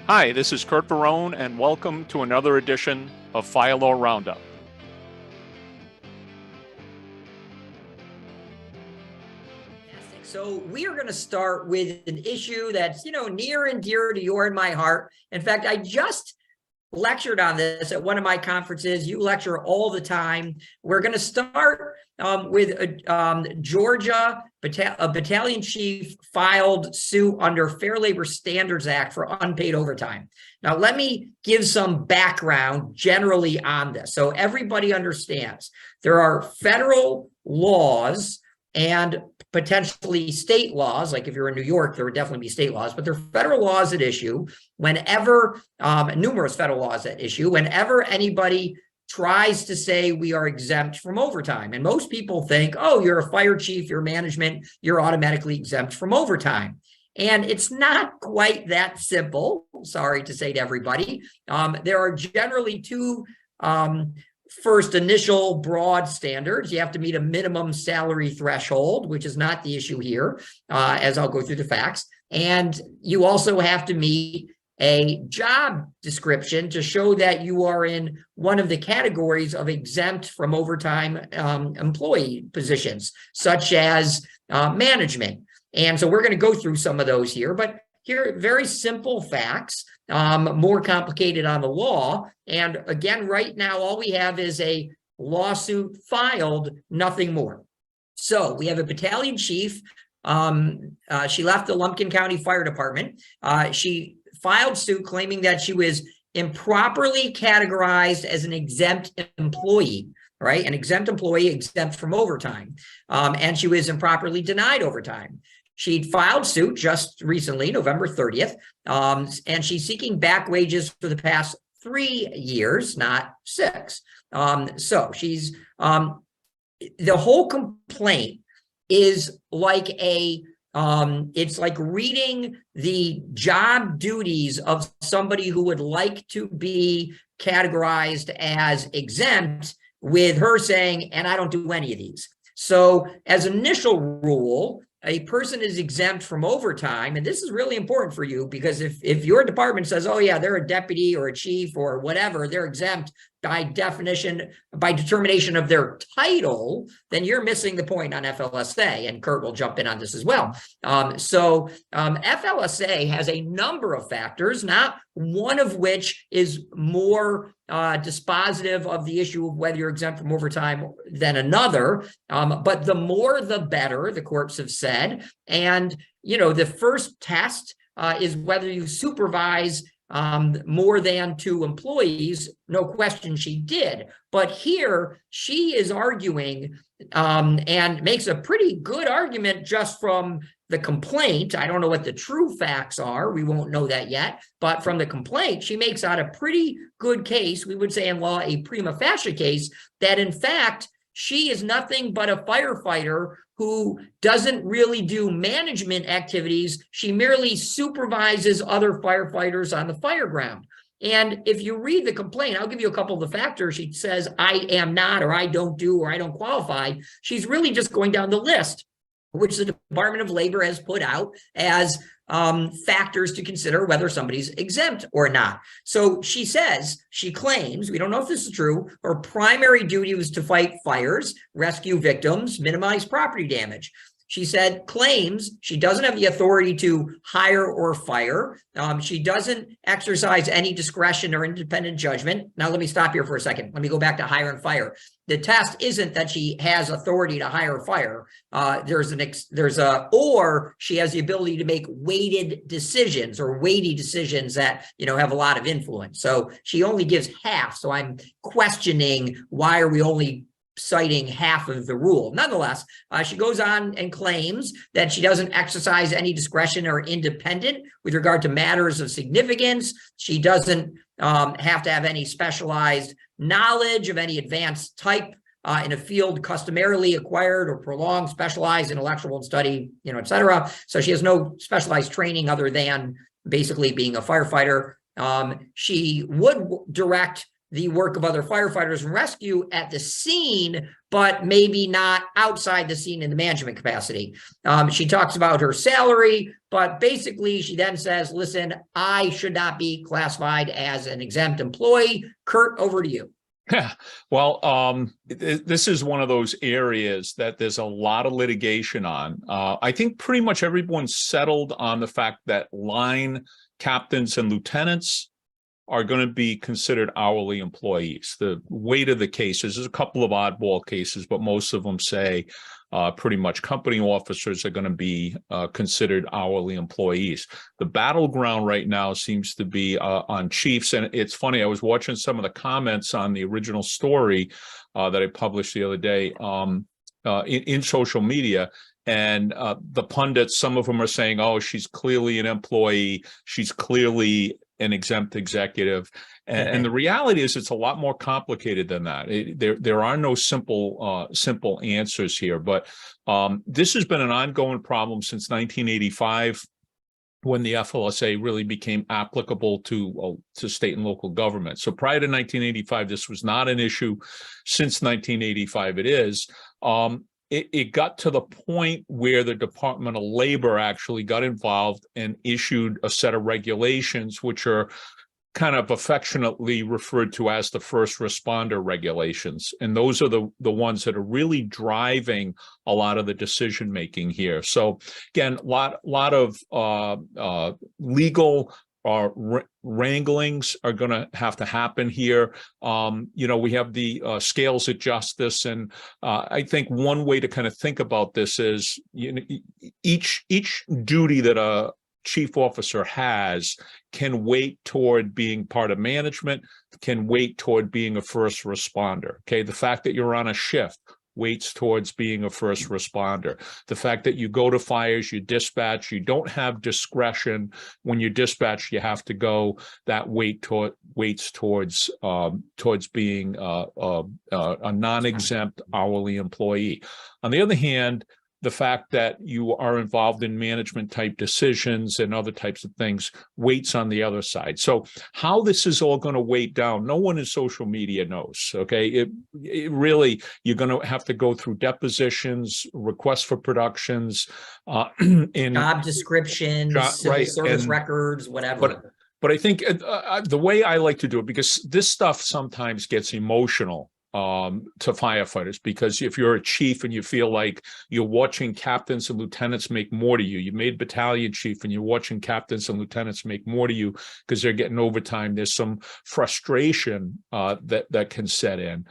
Hi, this is Curt and welcome to another edition of File Law Roundup. So we are going to start with an issue that's, near and dear to your and my heart. In fact, I just lectured on this at one of my conferences. You lecture all the time. We're going to start with Georgia, a battalion chief filed suit under Fair Labor Standards Act for unpaid overtime. Now, let me give some background generally on this so everybody understands. There are federal laws and potentially state laws, like if you're in New York, there would definitely be state laws, but there are federal laws at issue whenever, numerous federal laws at issue, whenever anybody tries to say we are exempt from overtime. And most people think, oh, you're a fire chief, you're management, you're automatically exempt from overtime. And it's not quite that simple, sorry to say to everybody. There are generally two first initial broad standards. You have to meet a minimum salary threshold, which is not the issue here, as I'll go through the facts. And you also have to meet a job description to show that you are in one of the categories of exempt from overtime employee positions, such as management. And so we're going to go through some of those here, but here are very simple facts, more complicated on the law. And again, right now, all we have is a lawsuit filed, nothing more. So we have a battalion chief. She left the Lumpkin County Fire Department. She filed suit claiming that she was improperly categorized as an exempt employee, right? An exempt employee exempt from overtime. And she was improperly denied overtime. She filed suit just recently, November 30th, and she's seeking back wages for the past 3 years, not 6. So she's, the whole complaint is like it's like reading the job duties of somebody who would like to be categorized as exempt with her saying, and I don't do any of these. So as initial rule, a person is exempt from overtime, and this is really important for you because if your department says, oh yeah, they're a deputy or a chief or whatever, they're exempt by definition, by determination of their title, then you're missing the point on FLSA, and Curt will jump in on this as well. FLSA has a number of factors, not one of which is more dispositive of the issue of whether you're exempt from overtime than another. But the more, the better, the courts have said. And, the first test is whether you supervise more than 2 employees. No question she did. But here she is arguing and makes a pretty good argument just from the complaint. I don't know what the true facts are. We won't know that yet. But from the complaint, she makes out a pretty good case. We would say in law, a prima facie case, that in fact, she is nothing but a firefighter who doesn't really do management activities. She merely supervises other firefighters on the fire ground. And if you read the complaint, I'll give you a couple of the factors. She says, I am not, or I don't do, or I don't qualify. She's really just going down the list, which the Department of Labor has put out as factors to consider whether somebody's exempt or not. So she claims, we don't know if this is true, her primary duty was to fight fires, rescue victims, minimize property damage. She claims she doesn't have the authority to hire or fire. She doesn't exercise any discretion or independent judgment. Now, let me stop here for a second. Let me go back to hire and fire. The test isn't that she has authority to hire or fire. Or she has the ability to make weighted decisions or weighty decisions that, have a lot of influence. So she only gives half. So I'm questioning, why are we only citing half of the rule? Nonetheless, she goes on and claims that she doesn't exercise any discretion or independent with regard to matters of significance. She doesn't have to have any specialized knowledge of any advanced type in a field customarily acquired or prolonged specialized intellectual study, et cetera. So she has no specialized training other than basically being a firefighter. She would direct the work of other firefighters and rescue at the scene, but maybe not outside the scene in the management capacity. She talks about her salary, but basically she then says, listen, I should not be classified as an exempt employee. Curt, over to you. Yeah, well, this is one of those areas that there's a lot of litigation on. I think pretty much everyone's settled on the fact that line captains and lieutenants are going to be considered hourly employees. The weight of the cases, there's a couple of oddball cases, but most of them say pretty much company officers are going to be considered hourly employees. The battleground right now seems to be on chiefs. And it's funny, I was watching some of the comments on the original story that I published the other day in social media. And the pundits, some of them are saying, oh, she's clearly an employee. She's clearly an exempt executive. And the reality is it's a lot more complicated than that. There are no simple answers here. But this has been an ongoing problem since 1985, when the FLSA really became applicable to state and local government. So prior to 1985, this was not an issue. Since 1985, it is. It got to the point where the Department of Labor actually got involved and issued a set of regulations, which are kind of affectionately referred to as the first responder regulations. And those are the ones that are really driving a lot of the decision making here. So again, a lot of legal wranglings are going to have to happen here. We have the scales of justice, and I think one way to kind of think about this is each duty that a chief officer has can weight toward being part of management, can weight toward being a first responder. Okay, the fact that you're on a shift weights towards being a first responder. The fact that you go to fires, you dispatch, you don't have discretion. When you dispatch, you have to go. That weights towards being a non-exempt hourly employee. On the other hand, the fact that you are involved in management type decisions and other types of things weights on the other side. So how this is all going to weight down, no one in social media knows. Okay, it really, you're going to have to go through depositions, requests for productions, and job descriptions, civil service records, whatever. But I think the way I like to do it, because this stuff sometimes gets emotional to firefighters, because if you're a chief and you feel like you're watching captains and lieutenants make more to you, you made battalion chief and you're watching captains and lieutenants make more to you because they're getting overtime, there's some frustration that can set in.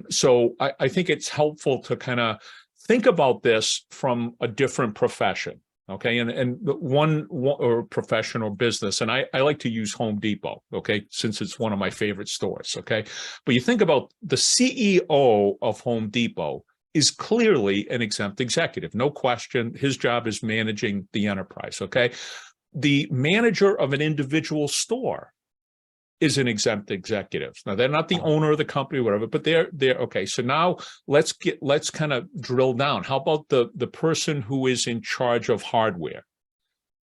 So I think it's helpful to kind of think about this from a different profession. Okay, and one or profession or business, and I like to use Home Depot, okay, since it's one of my favorite stores, okay? But you think about the CEO of Home Depot is clearly an exempt executive, no question. His job is managing the enterprise, okay? The manager of an individual store is an exempt executive. Now, they're not the owner of the company or whatever, but they're okay. So now let's kind of drill down. How about the person who is in charge of hardware?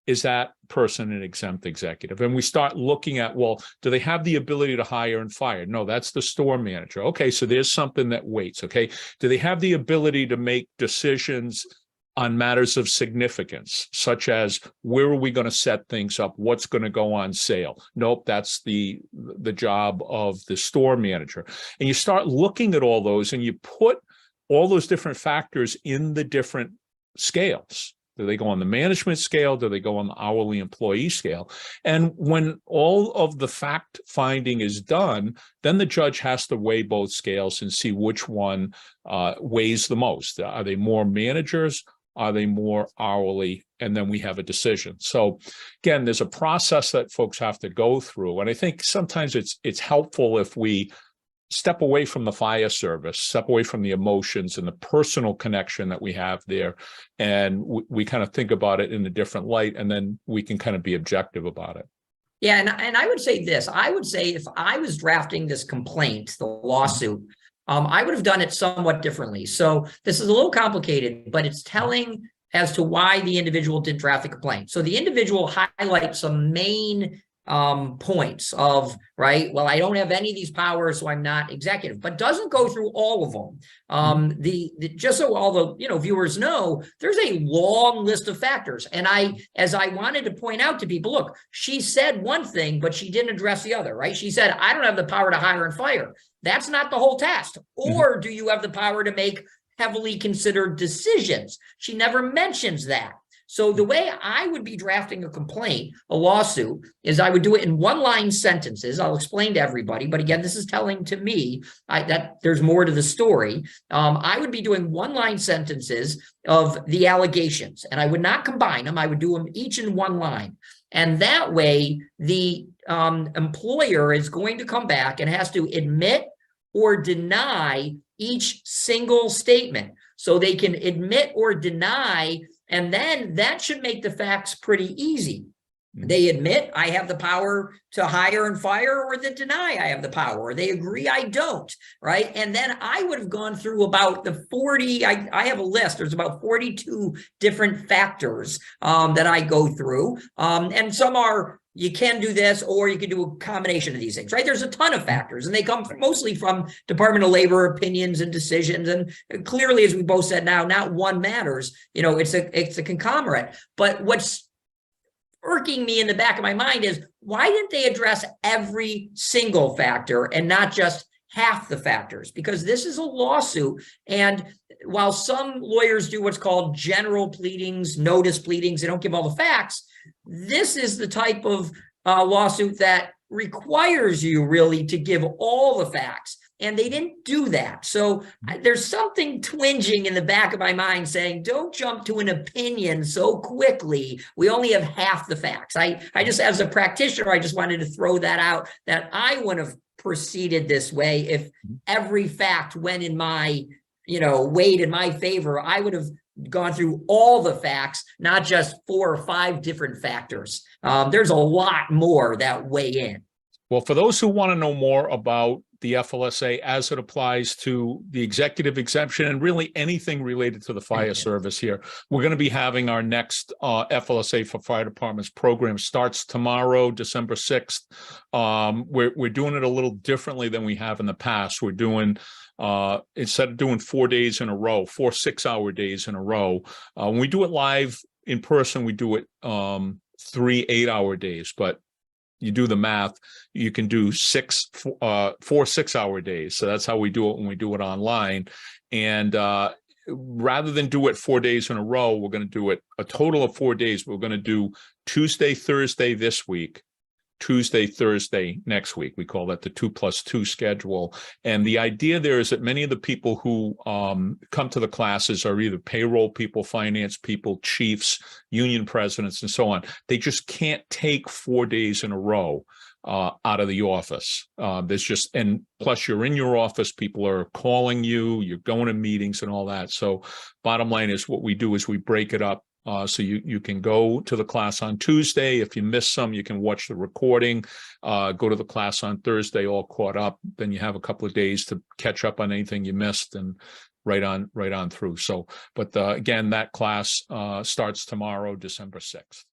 Is that person an exempt executive? And we start looking at, well, do they have the ability to hire and fire? No, that's the store manager. Okay, so there's something that weights, okay? Do they have the ability to make decisions on matters of significance, such as where are we going to set things up? What's going to go on sale? Nope, that's the job of the store manager. And you start looking at all those and you put all those different factors in the different scales. Do they go on the management scale? Do they go on the hourly employee scale? And when all of the fact finding is done, then the judge has to weigh both scales and see which one weighs the most. Are they more managers? Are they more hourly? And then we have a decision. So again, there's a process that folks have to go through. And I think sometimes it's helpful if we step away from the fire service, step away from the emotions and the personal connection that we have there. And we kind of think about it in a different light, and then we can kind of be objective about it. Yeah, and I would say this. I would say if I was drafting this complaint, the lawsuit, I would have done it somewhat differently. So this is a little complicated, but it's telling as to why the individual did draft the complaint. So the individual highlights some main points of, right, well, I don't have any of these powers, so I'm not executive, but doesn't go through all of them. Just so all the viewers know, there's a long list of factors. And as I wanted to point out to people, look, she said one thing, but she didn't address the other, right? She said, I don't have the power to hire and fire. That's not the whole test. Or do you have the power to make heavily considered decisions? She never mentions that. So the way I would be drafting a complaint, a lawsuit, is I would do it in one-line sentences. I'll explain to everybody, but again, this is telling to me that there's more to the story. I would be doing one-line sentences of the allegations, and I would not combine them. I would do them each in one line. And that way, the employer is going to come back and has to admit or deny each single statement. So they can admit or deny, and then that should make the facts pretty easy. They admit I have the power to hire and fire, or they deny I have the power, or they agree I don't, right? And then I would have gone through about the 40, I have a list, there's about 42 different factors that I go through. And some are, you can do this, or you can do a combination of these things, right? There's a ton of factors, and they come mostly from Department of Labor opinions and decisions. And clearly, as we both said now, not one matters. It's a conglomerate. But what's irking me in the back of my mind is, why didn't they address every single factor and not just half the factors? Because this is a lawsuit, and while some lawyers do what's called general pleadings, notice pleadings, they don't give all the facts. This is the type of lawsuit that requires you really to give all the facts, and they didn't do that. So there's something twinging in the back of my mind saying, don't jump to an opinion so quickly. We only have half the facts. I just, as a practitioner, I just wanted to throw that out, that I would have proceeded this way if every fact went in my, weighed in my favor. I would have gone through all the facts, not just 4 or 5 different factors. There's a lot more that weigh in. Well, for those who want to know more about the FLSA as it applies to the executive exemption and really anything related to the fire service here, we're going to be having our next FLSA for fire departments program. Starts tomorrow, December 6th. We're doing it a little differently than we have in the past. We're doing instead of doing 4 days in a row, 4 6-hour days in a row. When we do it live in person, we do it 3 8-hour days, but you do the math, you can do 4 6-hour days. So that's how we do it when we do it online. And rather than do it 4 days in a row, we're going to do it a total of 4 days. We're going to do Tuesday, Thursday this week, Tuesday, Thursday next week. We call that the 2+2 schedule. And the idea there is that many of the people who come to the classes are either payroll people, finance people, chiefs, union presidents, and so on. They just can't take 4 days in a row out of the office. And plus you're in your office, people are calling you, you're going to meetings and all that. So bottom line is, what we do is we break it up. So you can go to the class on Tuesday. If you miss some, you can watch the recording, go to the class on Thursday, all caught up. Then you have a couple of days to catch up on anything you missed, and right on through. So, but again, that class starts tomorrow, December 6th.